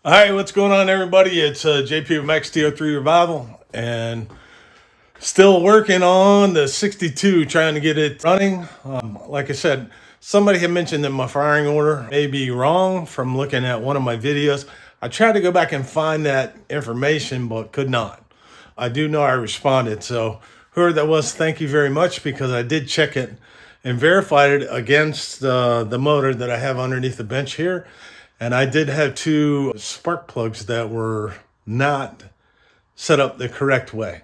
All right, what's going on, everybody? It's JP with Max Tr3 Revival, and still working on the 62, trying to get it running. Like I said, somebody had mentioned that my firing order may be wrong from looking at one of my videos. I tried to go back and find that information, but could not. I do know I responded, so whoever that was, thank you very much, because I did check it and verified it against the motor that I have underneath the bench here. And I did have two spark plugs that were not set up the correct way.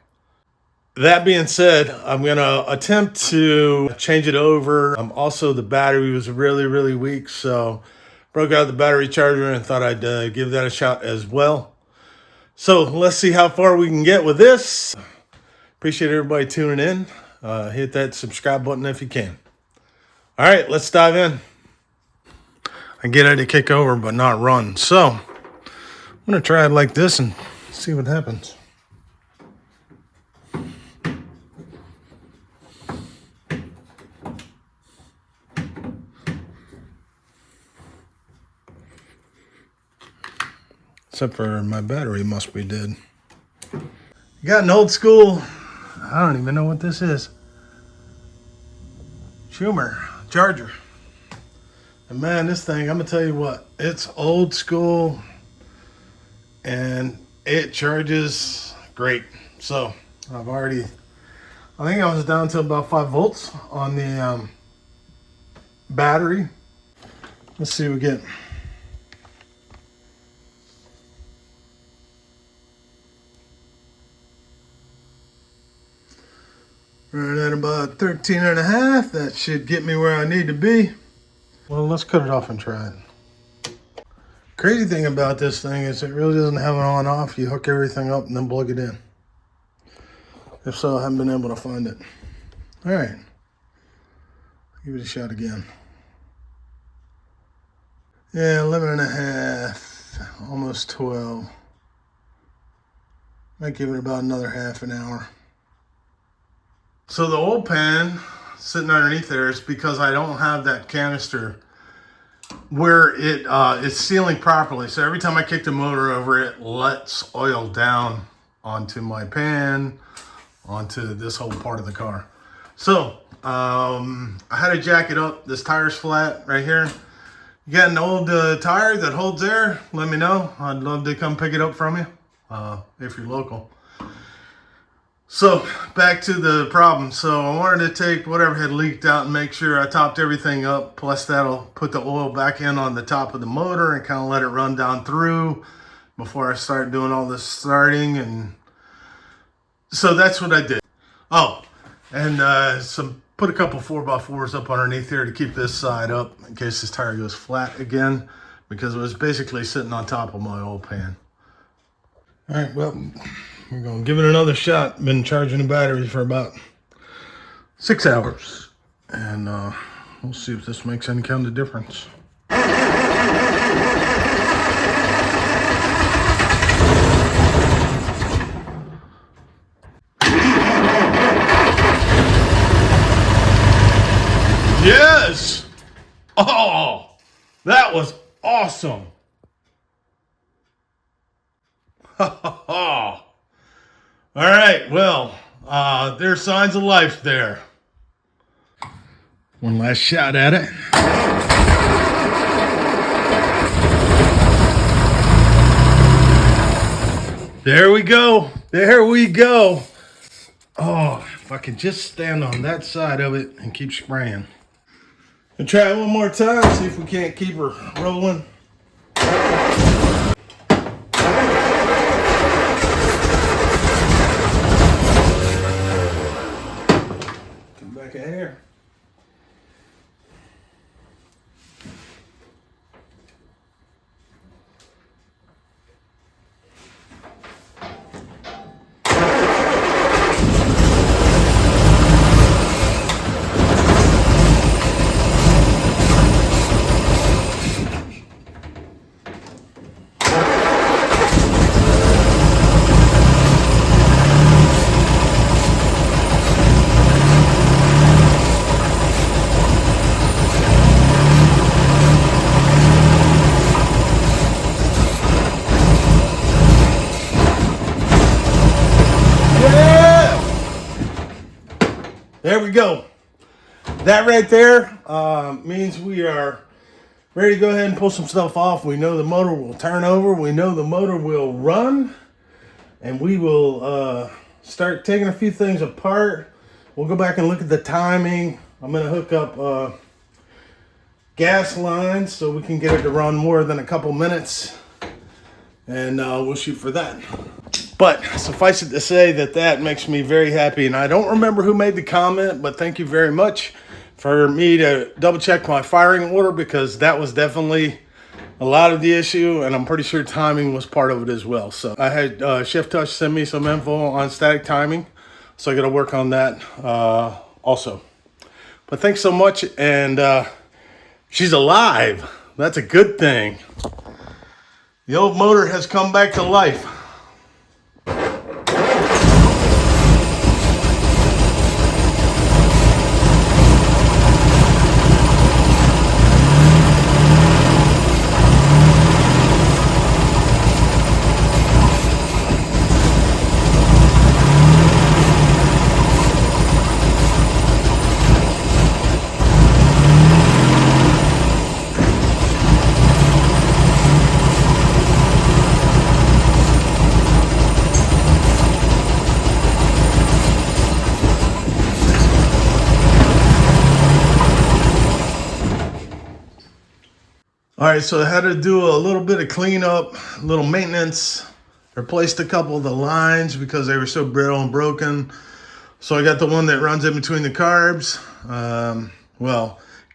That being said, I'm going to attempt to change it over. Also, the battery was really weak, so broke out the battery charger and thought I'd give that a shot as well. So let's see how far we can get with this. Appreciate everybody tuning in. Hit that subscribe button if you can. All right, let's dive in. I get it to kick over but not run. So I'm going to try it like this and see what happens. Except for my battery must be dead. You got an old school, I don't even know what this is, Schumer charger. And man, this thing, I'm gonna tell you what, it's old school and it charges great. So I think I was down to about 5 volts on the battery. Let's see what we get. Right at about 13 and a half. That should get me where I need to be. Well, let's cut it off and try it. Crazy thing about this thing is it really doesn't have an on off. You hook everything up and then plug it in. If so, I haven't been able to find it. All right, give it a shot again. Yeah, 11 and a half, almost 12. Might give it about another half an hour. So the oil pan sitting underneath there is because I don't have that canister where it is sealing properly. So every time I kick the motor over, it lets oil down onto my pan, onto this whole part of the car. So I had to jack it up. This tire's flat right here. You got an old tire that holds air? Let me know. I'd love to come pick it up from you if you're local. So back to the problem. So I wanted to take whatever had leaked out and make sure I topped everything up. Plus that'll put the oil back in on the top of the motor and kind of let it run down through before I start doing all this starting. And so that's what I did. Oh, and put a couple 4x4s up underneath here to keep this side up in case this tire goes flat again, because it was basically sitting on top of my oil pan. All right, well, we're going to give it another shot. Been charging the battery for about 6 hours. And we'll see if this makes any kind of difference. Yes! Oh, that was awesome. All right, well, there's signs of life there. One last shot at it. There we go. There we go. Oh, if I can just stand on that side of it and keep spraying. And try it one more time, see if we can't keep her rolling. Back in here. go. That right there means we are ready to go ahead and pull some stuff off. We know the motor will turn over. We know the motor will run. And we will start taking a few things apart. We'll go back and look at the timing. I'm going to hook up gas lines so we can get it to run more than a couple minutes. And we'll shoot for that. But suffice it to say that makes me very happy. And I don't remember who made the comment, but thank you very much for me to double check my firing order, because that was definitely a lot of the issue, and I'm pretty sure timing was part of it as well. So I had Shift Touch send me some info on static timing, so I got to work on that also. But thanks so much, and she's alive. That's a good thing. The old motor has come back to life. All right, so I had to do a little bit of cleanup, a little maintenance, replaced a couple of the lines because they were so brittle and broken. So I got the one that runs in between the carbs,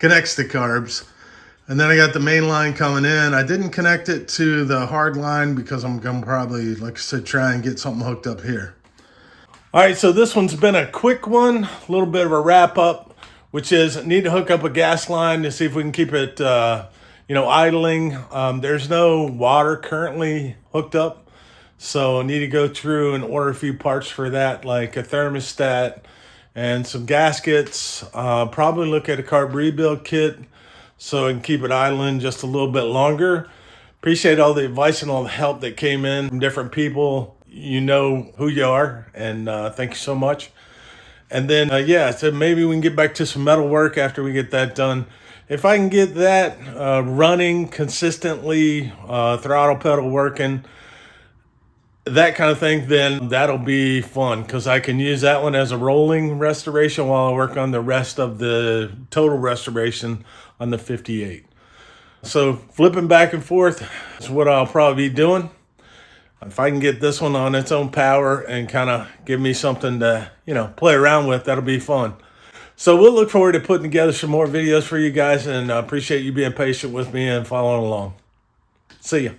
connects the carbs. And then I got the main line coming in. I didn't connect it to the hard line because I'm gonna probably, like I said, try and get something hooked up here. All right, so this one's been a quick one, a little bit of a wrap up, which is I need to hook up a gas line to see if we can keep it idling. There's no water currently hooked up, so I need to go through and order a few parts for that, like a thermostat and some gaskets. Probably look at a carb rebuild kit so I can keep it idling just a little bit longer. Appreciate all the advice and all the help that came in from different people. You know who you are, and thank you so much. And then, so maybe we can get back to some metal work after we get that done. If I can get that running consistently, throttle pedal working, that kind of thing, then that'll be fun, because I can use that one as a rolling restoration while I work on the rest of the total restoration on the 58. So flipping back and forth is what I'll probably be doing. If I can get this one on its own power and kind of give me something to, play around with, that'll be fun. So we'll look forward to putting together some more videos for you guys, and I appreciate you being patient with me and following along. See ya.